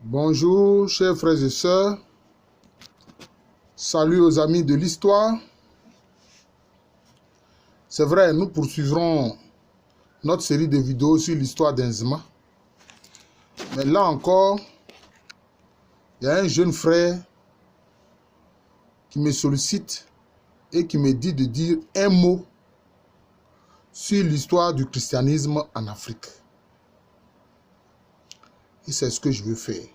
Bonjour, chers frères et sœurs. Salut aux amis de l'histoire. C'est vrai, nous poursuivrons notre série de vidéos sur l'histoire d'Inzima. Mais là encore, il y a un jeune frère qui me sollicite et qui me dit de dire un mot sur l'histoire du christianisme en Afrique. Et c'est ce que je veux faire.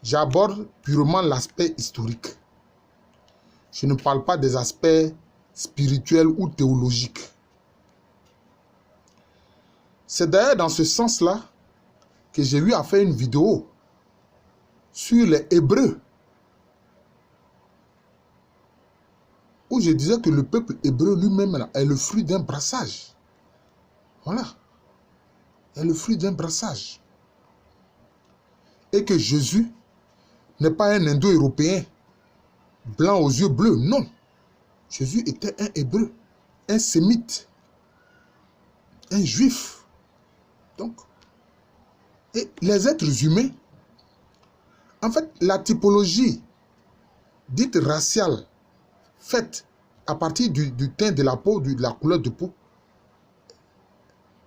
J'aborde purement l'aspect historique. Je ne parle pas des aspects spirituels ou théologiques. C'est d'ailleurs dans ce sens-là que j'ai eu à faire une vidéo sur les Hébreux, où je disais que le peuple hébreu lui-même est le fruit d'un brassage. Voilà. Est le fruit d'un brassage. Et que Jésus n'est pas un Indo-Européen blanc aux yeux bleus. Non. Jésus était un Hébreu, un Sémite, un Juif. Donc, et les êtres humains, en fait, la typologie dite raciale, faite à partir du teint de la peau, de la couleur de peau,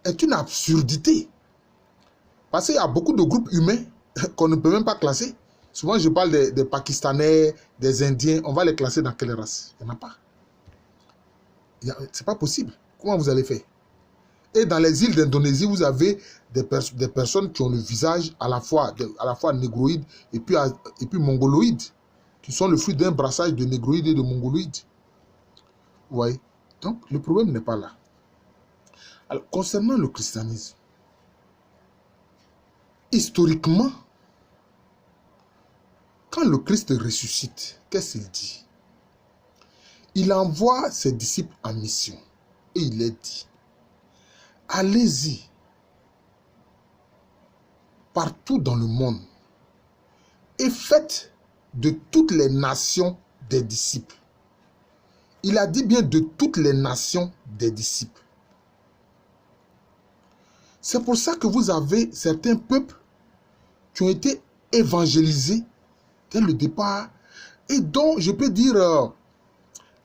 est une absurdité. Parce qu'il y a beaucoup de groupes humains qu'on ne peut même pas classer. Souvent, je parle des Pakistanais, des Indiens. On va les classer dans quelle race? Il n'y en a pas. Ce n'est pas possible. Comment vous allez faire? Et dans les îles d'Indonésie, vous avez des personnes qui ont le visage à la fois négroïde et puis mongoloïde, qui sont le fruit d'un brassage de négroïde et de mongoloïde. Vous voyez? Donc, le problème n'est pas là. Alors, concernant le christianisme, historiquement, quand le Christ ressuscite, qu'est-ce qu'il dit? Il envoie ses disciples en mission et il leur dit: allez-y partout dans le monde et faites de toutes les nations des disciples. Il a dit bien de toutes les nations des disciples. C'est pour ça que vous avez certains peuples qui ont été évangélisés dès le départ et dont je peux dire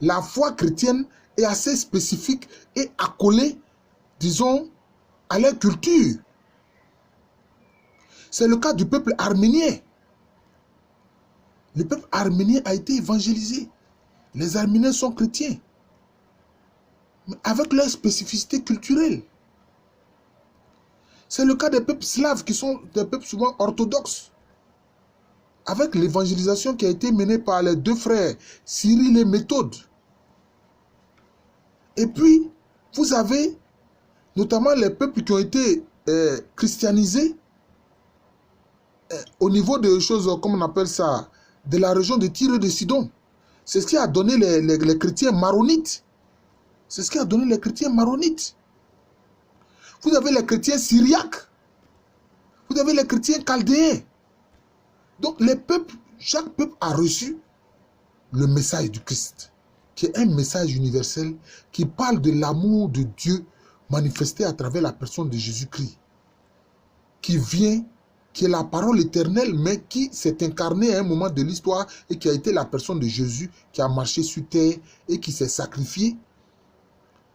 la foi chrétienne est assez spécifique et accolée, disons, à leur culture. C'est le cas du peuple arménien. Le peuple arménien a été évangélisé. Les Arméniens sont chrétiens, mais avec leur spécificité culturelle. C'est le cas des peuples slaves qui sont des peuples souvent orthodoxes. Avec l'évangélisation qui a été menée par les deux frères, Cyril et Méthode. Et puis, vous avez notamment les peuples qui ont été christianisés au niveau de choses, comme on appelle ça, de la région de Tyr et de Sidon. C'est ce qui a donné les chrétiens maronites. C'est ce qui a donné les chrétiens maronites. Vous avez les chrétiens syriaques. Vous avez les chrétiens chaldéens. Donc les peuples, chaque peuple a reçu le message du Christ, qui est un message universel qui parle de l'amour de Dieu manifesté à travers la personne de Jésus-Christ, qui vient, qui est la parole éternelle, mais qui s'est incarnée à un moment de l'histoire et qui a été la personne de Jésus, qui a marché sur terre et qui s'est sacrifié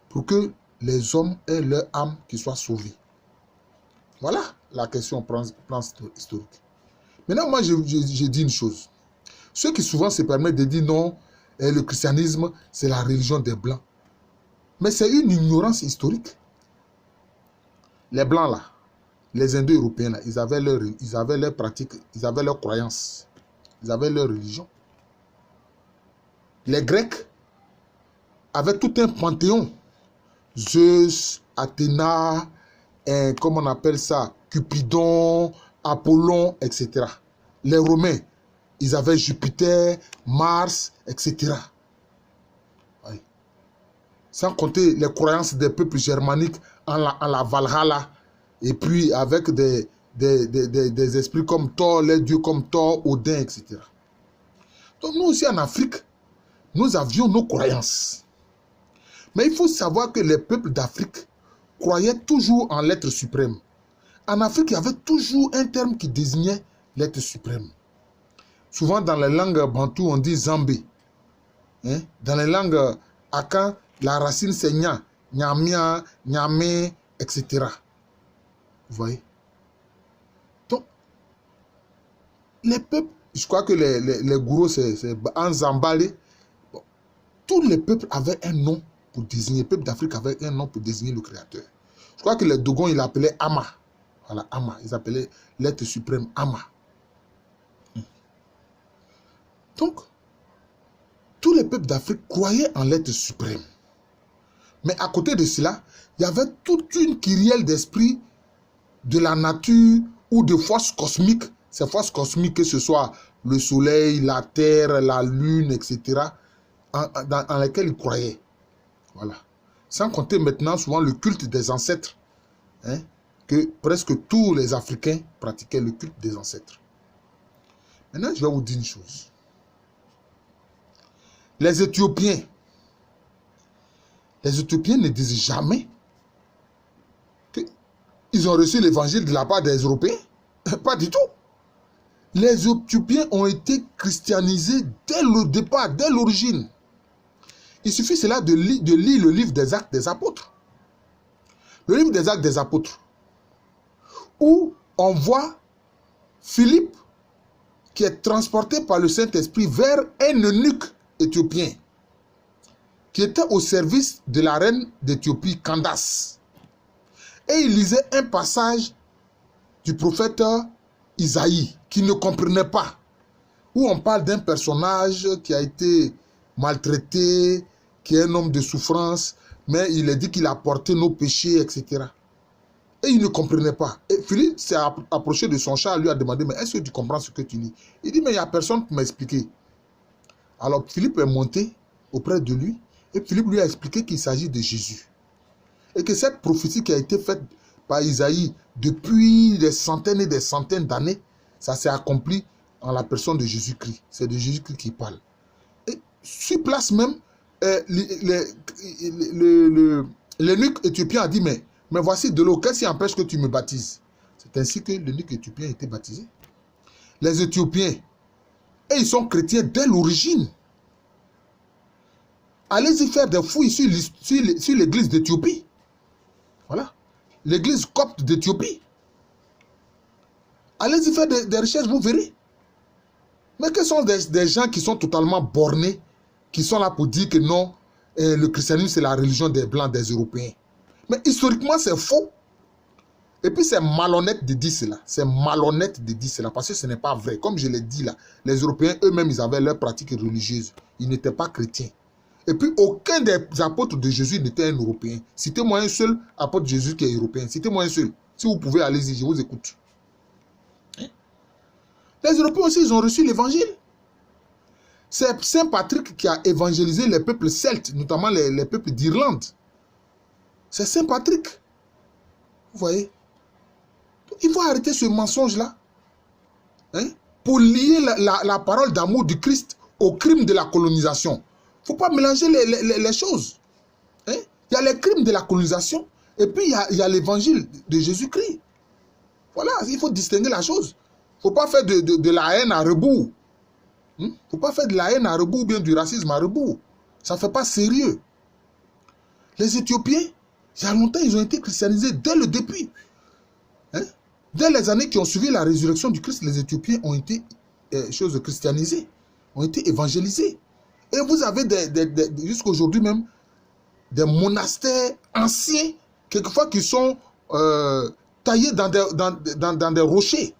pour que les hommes aient leur âme qui soit sauvée. Voilà la question plan historique. Maintenant, moi, je dis une chose. Ceux qui souvent se permettent de dire non, le christianisme, c'est la religion des Blancs. Mais c'est une ignorance historique. Les Blancs, là, les Indo-Européens, là, ils avaient leurs pratiques, ils avaient leurs croyances, ils avaient leur religion. Les Grecs avaient tout un panthéon. Zeus, Athéna, comment on appelle ça, Cupidon, Apollon, etc. Les Romains, ils avaient Jupiter, Mars, etc. Oui. Sans compter les croyances des peuples germaniques en la Valhalla, et puis avec des esprits comme Thor, les dieux comme Thor, Odin, etc. Donc nous aussi en Afrique, nous avions nos croyances. Mais il faut savoir que les peuples d'Afrique croyaient toujours en l'être suprême. En Afrique, il y avait toujours un terme qui désignait l'être suprême. Souvent dans les langues bantou, on dit Zambé. Hein? Dans les langues Akan, la racine c'est Nya, Nyamia, Nyame, etc. Vous voyez? Donc, les peuples, je crois que les gourous, c'est en Zambale. Bon, tous les peuples avaient un nom pour désigner, les peuples d'Afrique avaient un nom pour désigner le Créateur. Je crois que les Dogons, ils l'appelaient Ama. Voilà, Ama. Ils appelaient l'être suprême Ama. Donc, tous les peuples d'Afrique croyaient en l'être suprême. Mais à côté de cela, il y avait toute une kyrielle d'esprit de la nature ou de forces cosmiques. Ces forces cosmiques, que ce soit le soleil, la terre, la lune, etc., dans lesquelles ils croyaient. Voilà. Sans compter maintenant souvent le culte des ancêtres. Hein, que presque tous les Africains pratiquaient le culte des ancêtres. Maintenant, je vais vous dire une chose. Les Éthiopiens ne disent jamais qu'ils ont reçu l'évangile de la part des Européens. Pas du tout. Les Éthiopiens ont été christianisés dès le départ, dès l'origine. Il suffit cela de lire le livre des Actes des Apôtres. Le livre des Actes des Apôtres, où on voit Philippe qui est transporté par le Saint-Esprit vers un eunuque éthiopien qui était au service de la reine d'Éthiopie, Candace. Et il lisait un passage du prophète Isaïe qui ne comprenait pas, où on parle d'un personnage qui a été maltraité, qui est un homme de souffrance, mais il est dit qu'il a porté nos péchés, etc. Et il ne comprenait pas. Et Philippe s'est approché de son chat, lui a demandé, mais est-ce que tu comprends ce que tu lis? Il dit, mais il n'y a personne pour m'expliquer. Alors Philippe est monté auprès de lui, et Philippe lui a expliqué qu'il s'agit de Jésus. Et que cette prophétie qui a été faite par Isaïe depuis des centaines et des centaines d'années, ça s'est accompli en la personne de Jésus-Christ. C'est de Jésus-Christ qui parle. Et sur place même, l'eunuque éthiopien a dit, mais voici de l'eau, qu'est-ce qui empêche que tu me baptises? C'est ainsi que l'eunuque éthiopien a été baptisé. Les Éthiopiens, et ils sont chrétiens dès l'origine. Allez-y faire des fouilles sur l'église d'Éthiopie. Voilà. L'église copte d'Éthiopie. Allez-y faire des recherches, vous verrez. Mais quels sont des gens qui sont totalement bornés, qui sont là pour dire que non, le christianisme c'est la religion des Blancs, des Européens. Mais historiquement c'est faux. Et puis c'est malhonnête de dire cela. C'est malhonnête de dire cela parce que ce n'est pas vrai. Comme je l'ai dit là, les Européens eux-mêmes ils avaient leurs pratiques religieuses. Ils n'étaient pas chrétiens. Et puis aucun des apôtres de Jésus n'était un Européen. Citez-moi un seul apôtre de Jésus qui est européen. Citez-moi un seul. Si vous pouvez, allez-y, je vous écoute. Les Européens aussi, ils ont reçu l'évangile. C'est Saint Patrick qui a évangélisé les peuples celtes, notamment les peuples d'Irlande. C'est Saint Patrick. Vous voyez? Donc, il faut arrêter ce mensonge-là. Hein? Pour lier la parole d'amour du Christ au crime de la colonisation. Il ne faut pas mélanger les choses. Hein? Il y a les crimes de la colonisation et puis il y a l'évangile de Jésus-Christ. Voilà, il faut distinguer la chose. Il ne faut pas faire de la haine à rebours. Il ne faut pas faire de la haine à rebours ou bien du racisme à rebours. Ça ne fait pas sérieux. Les Éthiopiens, il y a longtemps, ils ont été christianisés dès le début. Hein? Dès les années qui ont suivi la résurrection du Christ, les Éthiopiens ont été christianisés, ont été évangélisés. Et vous avez jusqu'à aujourd'hui même, des monastères anciens, quelquefois qui sont taillés dans des rochers,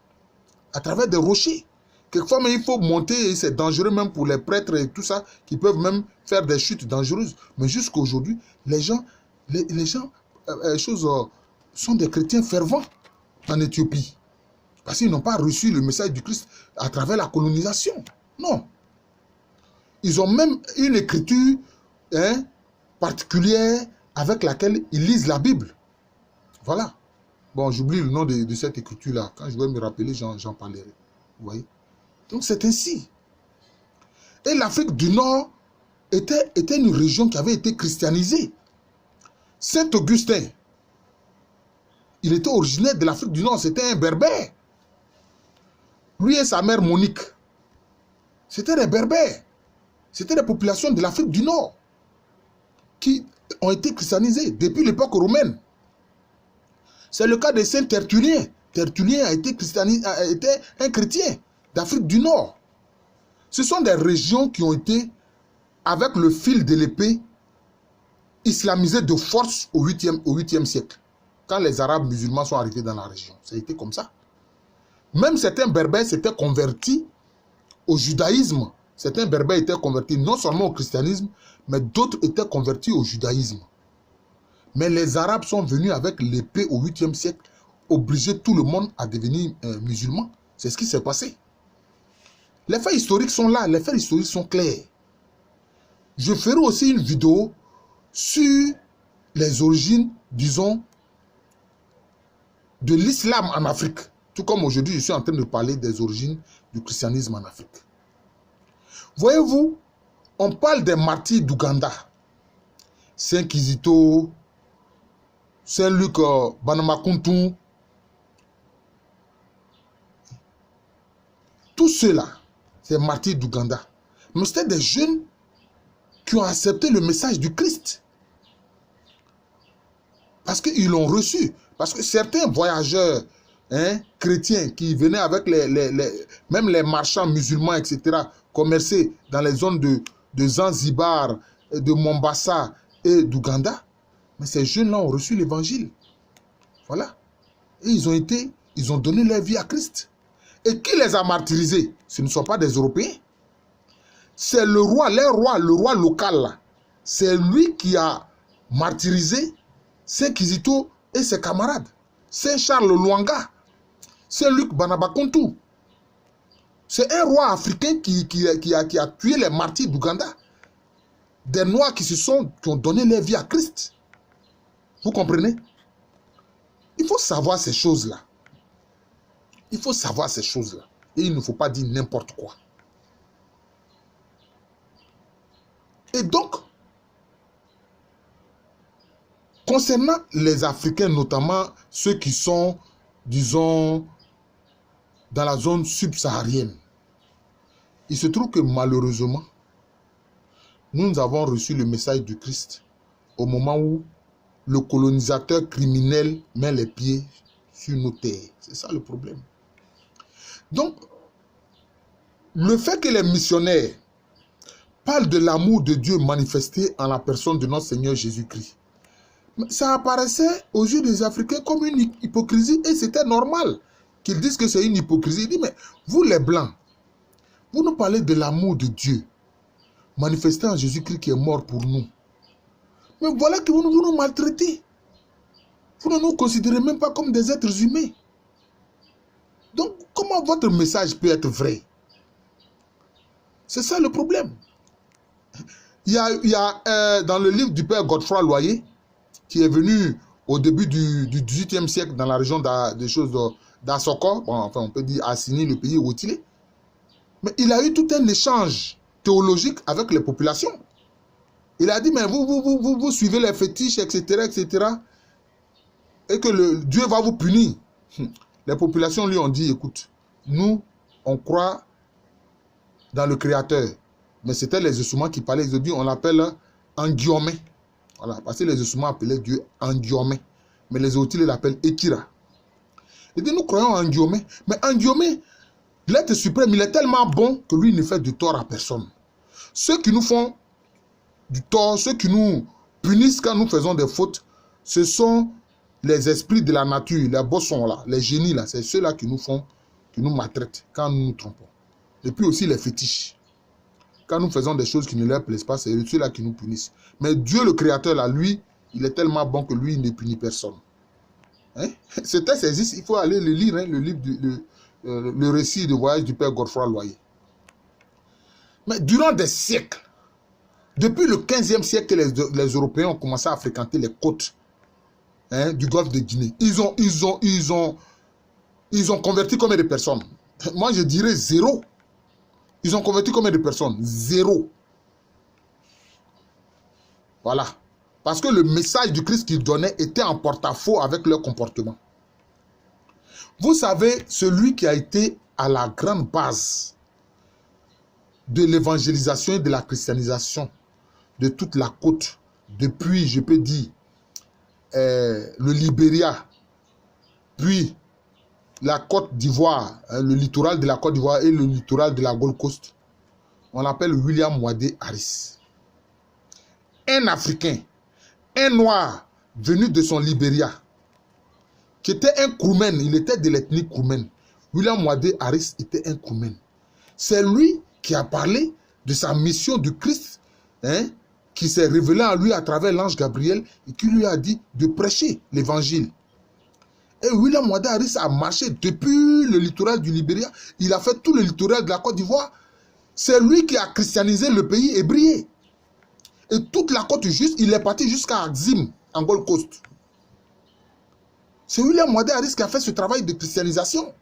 à travers des rochers. Quelquefois, mais il faut monter, c'est dangereux même pour les prêtres et tout ça, qui peuvent même faire des chutes dangereuses. Mais jusqu'à aujourd'hui, les gens sont des chrétiens fervents en Éthiopie. Parce qu'ils n'ont pas reçu le message du Christ à travers la colonisation. Non. Ils ont même une écriture particulière avec laquelle ils lisent la Bible. Voilà. Bon, j'oublie le nom de cette écriture-là. Quand je vais me rappeler, j'en parlerai. Vous voyez? Donc c'est ainsi. Et l'Afrique du Nord était une région qui avait été christianisée. Saint Augustin, il était originaire de l'Afrique du Nord, c'était un berbère. Lui et sa mère Monique, c'était des Berbères. C'était des populations de l'Afrique du Nord qui ont été christianisées depuis l'époque romaine. C'est le cas de Saint Tertullien. Tertullien a été un chrétien d'Afrique du Nord. Ce sont des régions qui ont été, avec le fil de l'épée, islamisées de force au 8e siècle. Quand les Arabes musulmans sont arrivés dans la région. Ça a été comme ça. Même certains Berbères s'étaient convertis au judaïsme. Certains Berbères étaient convertis non seulement au christianisme, mais d'autres étaient convertis au judaïsme. Mais les Arabes sont venus avec l'épée au 8e siècle, obliger tout le monde à devenir musulman. C'est ce qui s'est passé. Les faits historiques sont là, les faits historiques sont clairs. Je ferai aussi une vidéo sur les origines, disons, de l'islam en Afrique. Tout comme aujourd'hui, je suis en train de parler des origines du christianisme en Afrique. Voyez-vous, on parle des martyrs d'Ouganda. Saint Kizito, Saint Luc Banamakuntu. Tous ceux-là, ces martyrs d'Ouganda. Mais c'était des jeunes qui ont accepté le message du Christ. Parce qu'ils l'ont reçu. Parce que certains voyageurs chrétiens qui venaient avec même les marchands musulmans, etc., commercer dans les zones de Zanzibar, de Mombasa et d'Ouganda, mais ces jeunes-là ont reçu l'évangile. Voilà. Et ils ont donné leur vie à Christ. Et qui les a martyrisés? Ce ne sont pas des Européens. C'est le roi, le roi local là. C'est lui qui a martyrisé Saint Kizito et ses camarades. Saint Charles Lwanga, Saint Luc Banamakuntu. C'est un roi africain qui a tué les martyrs d'Ouganda. Des Noirs qui ont donné leur vie à Christ. Vous comprenez? Il faut savoir ces choses-là. Il faut savoir ces choses-là. Et il ne faut pas dire n'importe quoi. Et donc, concernant les Africains, notamment ceux qui sont, disons, dans la zone subsaharienne, il se trouve que malheureusement, nous avons reçu le message du Christ au moment où le colonisateur criminel met les pieds sur nos terres. C'est ça le problème. Donc, le fait que les missionnaires parlent de l'amour de Dieu manifesté en la personne de notre Seigneur Jésus-Christ, ça apparaissait aux yeux des Africains comme une hypocrisie et c'était normal qu'ils disent que c'est une hypocrisie. Ils disent, mais vous les Blancs, vous nous parlez de l'amour de Dieu manifesté en Jésus-Christ qui est mort pour nous. Mais voilà que vous nous maltraitez. Vous ne nous considérez même pas comme des êtres humains. Donc, comment votre message peut être vrai? C'est ça le problème. Il y a dans le livre du Père Godefroy Loyer, qui est venu au début du XVIIIe siècle dans la région d'Assoko, bon, enfin on peut dire Assini, le pays où il est. Mais il a eu tout un échange théologique avec les populations. Il a dit, mais vous suivez les fétiches, etc., etc., et que Dieu va vous punir. Les populations lui ont dit, écoute, nous, on croit dans le Créateur. Mais c'était les Essoumans qui parlaient. Ils ont dit, on l'appelle Angiomé. Voilà, parce que les Essoumans appelaient Dieu Angiomé. Mais les Otiles l'appellent Ekira. Il dit, nous croyons en Angiomé. Mais Angiomé, l'être suprême, il est tellement bon que lui, il ne fait du tort à personne. Ceux qui nous font du tort, ceux qui nous punissent quand nous faisons des fautes, ce sont les esprits de la nature, les bossons là, les génies là, c'est ceux-là qui nous maltraitent quand nous nous trompons. Et puis aussi les fétiches. Quand nous faisons des choses qui ne leur plaisent pas, c'est ceux-là qui nous punissent. Mais Dieu le Créateur là, lui, il est tellement bon que lui, il ne punit personne. Hein? Ce texte existe, il faut aller le lire, hein, le livre, le récit de voyage du Père Godefroy Loyer. Mais durant des siècles, depuis le 15e siècle que les Européens ont commencé à fréquenter les côtes du golfe de Guinée, ils ont converti combien de personnes? Moi, je dirais 0. Ils ont converti combien de personnes? 0. Voilà. Parce que le message du Christ qu'ils donnaient était en porte-à-faux avec leur comportement. Vous savez, celui qui a été à la grande base de l'évangélisation et de la christianisation de toute la côte, depuis, je peux dire, le Libéria, puis la Côte d'Ivoire, le littoral de la Côte d'Ivoire et le littoral de la Gold Coast, on l'appelle William Wadé Harris. Un Africain, un Noir venu de son Libéria, qui était un Kroumen, il était de l'ethnie Kroumen. William Wadé Harris était un Kroumen. C'est lui qui a parlé de sa mission du Christ, hein, qui s'est révélé à lui à travers l'ange Gabriel et qui lui a dit de prêcher l'évangile. Et William Wadé Harris a marché depuis le littoral du Libéria. Il a fait tout le littoral de la Côte d'Ivoire. C'est lui qui a christianisé le pays et brillé. Et toute la côte juste, il est parti jusqu'à Axim, en Gold Coast. C'est William Wadé Harris qui a fait ce travail de christianisation.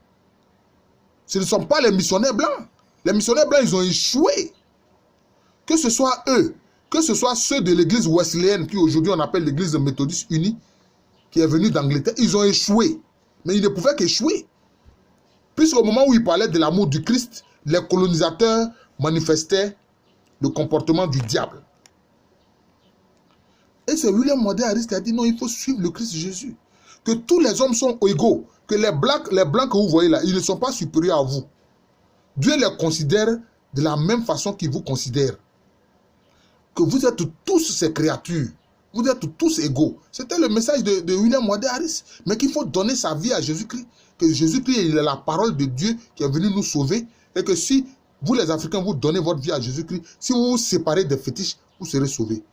Ce ne sont pas les missionnaires blancs. Les missionnaires blancs, ils ont échoué. Que ce soit eux, que ce soit ceux de l'église wesleyenne, qui aujourd'hui on appelle l'église méthodiste unie, qui est venue d'Angleterre, ils ont échoué. Mais ils ne pouvaient qu'échouer. Puisqu'au moment où ils parlaient de l'amour du Christ, les colonisateurs manifestaient le comportement du diable. Et c'est William Wadé Harris qui a dit non, il faut suivre le Christ Jésus. Que tous les hommes sont égaux. Que les blancs que vous voyez là, ils ne sont pas supérieurs à vous. Dieu les considère de la même façon qu'il vous considère. Que vous êtes tous ces créatures. Vous êtes tous égaux. C'était le message de William Wadé Harris. Mais qu'il faut donner sa vie à Jésus-Christ. Que Jésus-Christ, il est la parole de Dieu qui est venu nous sauver. Et que si vous les Africains, vous donnez votre vie à Jésus-Christ, si vous vous séparez des fétiches, vous serez sauvés.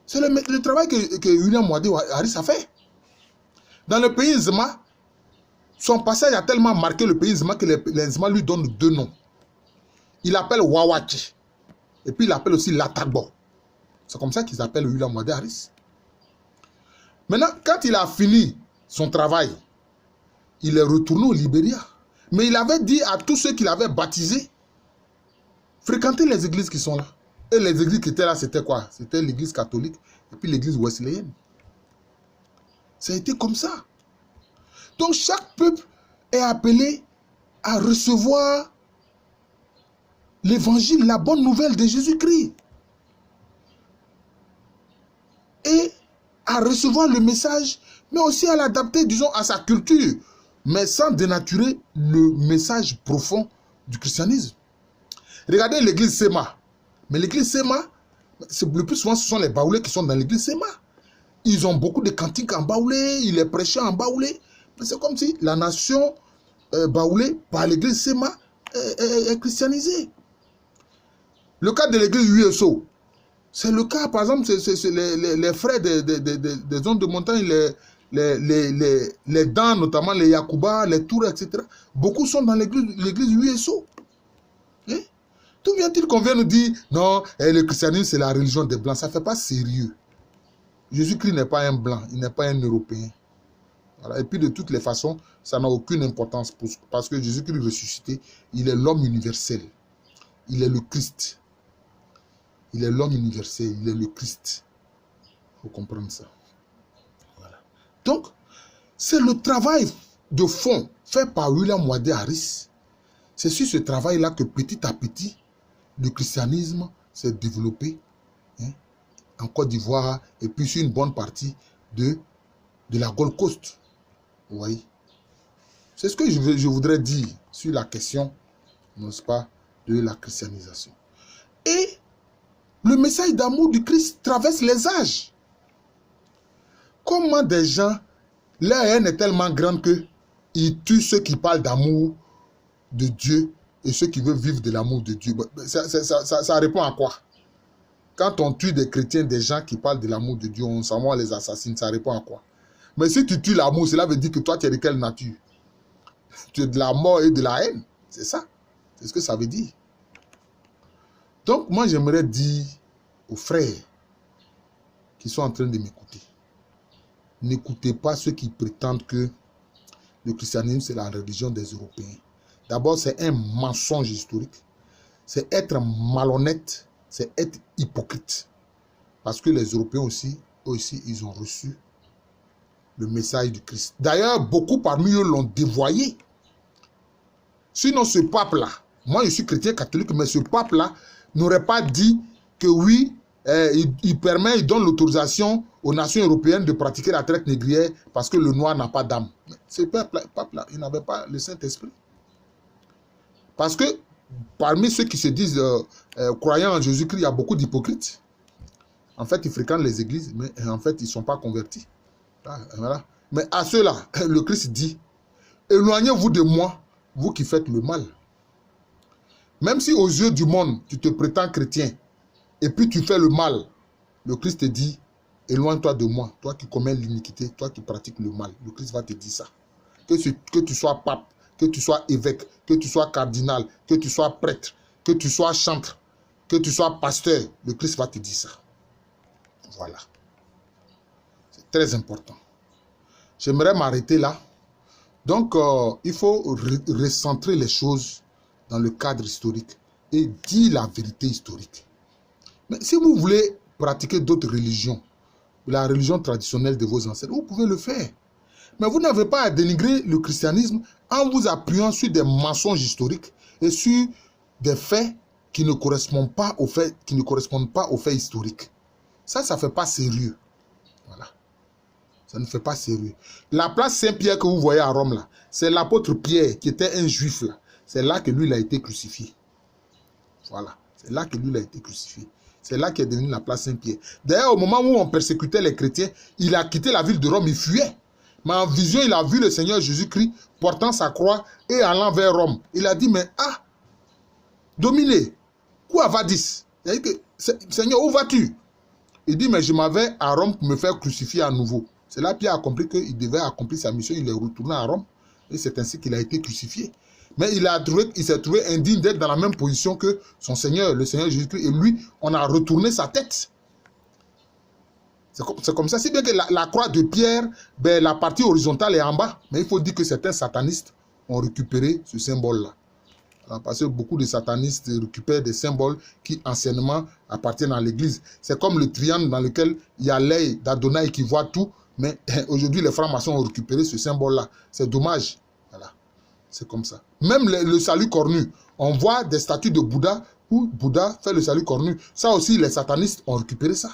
C'est le travail que William Wadé Harris a fait. Dans le pays Nzema, son passage a tellement marqué le pays Nzema que les Nzema lui donnent deux noms. Il appelle Wawachi. Et puis il appelle aussi Latagbo. C'est comme ça qu'ils appellent William Wadé Harris. Maintenant, quand il a fini son travail, il est retourné au Libéria. Mais il avait dit à tous ceux qu'il avait baptisés, fréquentez les églises qui sont là. Et les églises qui étaient là, c'était quoi? C'était l'église catholique et puis l'église wesleyenne. Ça a été comme ça. Donc chaque peuple est appelé à recevoir l'évangile, la bonne nouvelle de Jésus-Christ. Et à recevoir le message, mais aussi à l'adapter, disons, à sa culture, mais sans dénaturer le message profond du christianisme. Regardez l'église Sema. Mais l'église Sema, le plus souvent, ce sont les Baoulés qui sont dans l'église Sema. Ils ont beaucoup de cantiques en baoulé, ils les prêchaient en baoulé. C'est comme si la nation baoulée, par l'église Sema, est christianisée. Le cas de l'église USO, c'est le cas, par exemple, c'est les frères des zones de montagne, les Dents, notamment les Yakuba, les Tours, etc. Beaucoup sont dans l'église USO. Hein? D'où vient-il qu'on vient nous dire, non, le christianisme, c'est la religion des Blancs. Ça ne fait pas sérieux. Jésus-Christ n'est pas un Blanc, il n'est pas un Européen. Voilà. Et puis de toutes les façons, ça n'a aucune importance parce que Jésus-Christ ressuscité, il est l'homme universel. Il est le Christ. Il est l'homme universel, il est le Christ. Il faut comprendre ça. Voilà. Donc, c'est le travail de fond fait par William Wadé Harris. C'est sur ce travail-là que petit à petit, le christianisme s'est développé, hein, en Côte d'Ivoire et puis sur une bonne partie de la Gold Coast. Vous voyez? C'est ce que je voudrais dire sur la question, n'est-ce pas, de la christianisation. Et le message d'amour du Christ traverse les âges. Comment des gens, leur haine est tellement grande qu'ils tuent ceux qui parlent d'amour de Dieu et ceux qui veulent vivre de l'amour de Dieu. Ça répond à quoi? Quand on tue des chrétiens, des gens qui parlent de l'amour de Dieu, on s'en va, on les assassine, ça répond à quoi? Mais si tu tues l'amour, cela veut dire que toi, tu es de quelle nature? Tu es de la mort et de la haine. C'est ça. C'est ce que ça veut dire. Donc, moi, j'aimerais dire aux frères qui sont en train de m'écouter, n'écoutez pas ceux qui prétendent que le christianisme, c'est la religion des Européens. D'abord, c'est un mensonge historique. C'est être malhonnête, c'est être hypocrite. Parce que les Européens aussi, eux aussi, ils ont reçu le message du Christ. D'ailleurs, beaucoup parmi eux l'ont dévoyé. Sinon, ce pape-là, moi je suis chrétien catholique, mais ce pape-là n'aurait pas dit que oui, il donne l'autorisation aux nations européennes de pratiquer la traite négrière parce que le noir n'a pas d'âme. Ce pape-là, il n'avait pas le Saint-Esprit. Parce que parmi ceux qui se disent croyants en Jésus-Christ, il y a beaucoup d'hypocrites. En fait, ils fréquentent les églises, mais en fait, ils ne sont pas convertis. Voilà. Mais à ceux-là, le Christ dit, éloignez-vous de moi, vous qui faites le mal. Même si aux yeux du monde, tu te prétends chrétien, et puis tu fais le mal, le Christ te dit, éloigne-toi de moi, toi qui commets l'iniquité, toi qui pratiques le mal. Le Christ va te dire ça. Que tu sois pape, que tu sois évêque, que tu sois cardinal, que tu sois prêtre, que tu sois chantre, que tu sois pasteur, le Christ va te dire ça. Voilà. C'est très important. J'aimerais m'arrêter là. Donc, il faut recentrer les choses dans le cadre historique et dire la vérité historique. Mais si vous voulez pratiquer d'autres religions, la religion traditionnelle de vos ancêtres, vous pouvez le faire. Mais vous n'avez pas à dénigrer le christianisme en vous appuyant sur des mensonges historiques et sur des faits qui ne correspondent pas aux faits historiques. Ça ne fait pas sérieux. Voilà. Ça ne fait pas sérieux. La place Saint-Pierre que vous voyez à Rome, là, c'est l'apôtre Pierre qui était un juif. Là. C'est là que lui, il a été crucifié. Voilà. C'est là que lui, il a été crucifié. C'est là qu'est devenue la place Saint-Pierre. D'ailleurs, au moment où on persécutait les chrétiens, il a quitté la ville de Rome, il fuyait. Mais en vision, il a vu le Seigneur Jésus-Christ portant sa croix et allant vers Rome. Il a dit, mais Dominé, quoi vadis? Il a dit que, Seigneur, où vas-tu? Il dit, mais je m'en vais à Rome pour me faire crucifier à nouveau. C'est là Pierre a compris qu'il devait accomplir sa mission. Il est retourné à Rome. Et c'est ainsi qu'il a été crucifié. Mais il s'est trouvé indigne d'être dans la même position que son Seigneur, le Seigneur Jésus-Christ. Et lui, on a retourné sa tête. C'est comme ça. Si bien que la croix de Pierre, ben, la partie horizontale est en bas. Mais il faut dire que certains satanistes ont récupéré ce symbole-là. Parce que beaucoup de satanistes récupèrent des symboles qui anciennement appartiennent à l'église. C'est comme le triangle dans lequel il y a l'œil d'Adonai qui voit tout. Mais aujourd'hui, les francs-maçons ont récupéré ce symbole-là. C'est dommage. Voilà. C'est comme ça. Même le salut cornu. On voit des statues de Bouddha où Bouddha fait le salut cornu. Ça aussi, les satanistes ont récupéré ça.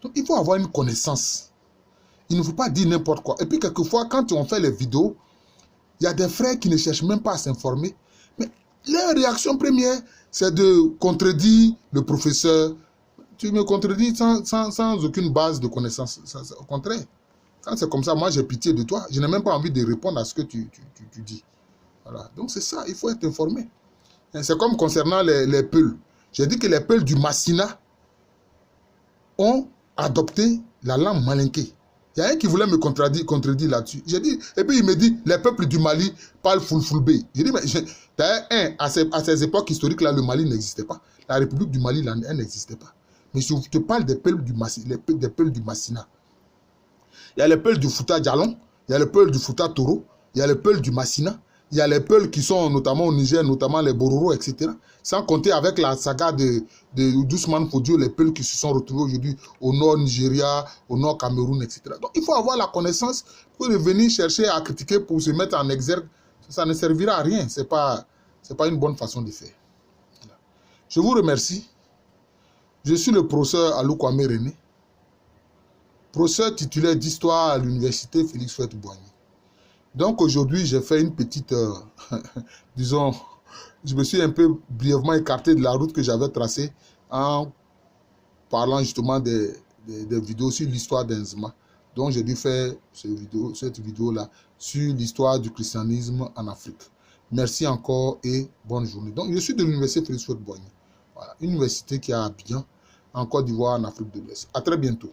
Donc, il faut avoir une connaissance. Il ne faut pas dire n'importe quoi. Et puis, quelquefois, quand on fait les vidéos, il y a des frères qui ne cherchent même pas à s'informer. Mais leur réaction première, c'est de contredire le professeur. Tu me contredis sans aucune base de connaissance. Au contraire. Quand c'est comme ça, moi j'ai pitié de toi. Je n'ai même pas envie de répondre à ce que tu dis. Voilà. Donc c'est ça, il faut être informé. C'est comme concernant les Peuls. J'ai dit que les Peuls du Massina ont adopté la langue malinké. Il y a un qui voulait me contredire là-dessus. J'ai dit, et puis il me dit, les peuples du Mali parlent fulfulbé. J'ai dit, mais d'ailleurs, à ces époques historiques-là, le Mali n'existait pas. La République du Mali, elle n'existait pas. Mais si je te parle des Peuls du Massina, il y a les Peuls du Fouta Djalon, il y a les Peuls du Fouta Toro, il y a les Peuls du Massina, il y a les Peuls qui sont notamment au Niger, notamment les Bororo, etc. Sans compter avec la saga de Ousmane Fodio, les Peuls qui se sont retrouvés aujourd'hui au nord Nigeria, au nord Cameroun, etc. Donc il faut avoir la connaissance pour venir chercher à critiquer, pour se mettre en exergue. Ça ne servira à rien. Ce n'est pas une bonne façon de faire. Voilà. Je vous remercie. Je suis le professeur Alou Kwame René, professeur titulaire d'histoire à l'université Félix Houphouët-Boigny. Donc aujourd'hui, j'ai fait une petite, disons, je me suis un peu brièvement écarté de la route que j'avais tracée en parlant justement des vidéos sur l'histoire d'Inzma. Donc j'ai dû faire cette vidéo-là sur l'histoire du christianisme en Afrique. Merci encore et bonne journée. Donc je suis de l'université Félix Houphouët-Boigny. Voilà, une université qui est à Abidjan, en Côte d'Ivoire, en Afrique de l'Ouest. À très bientôt.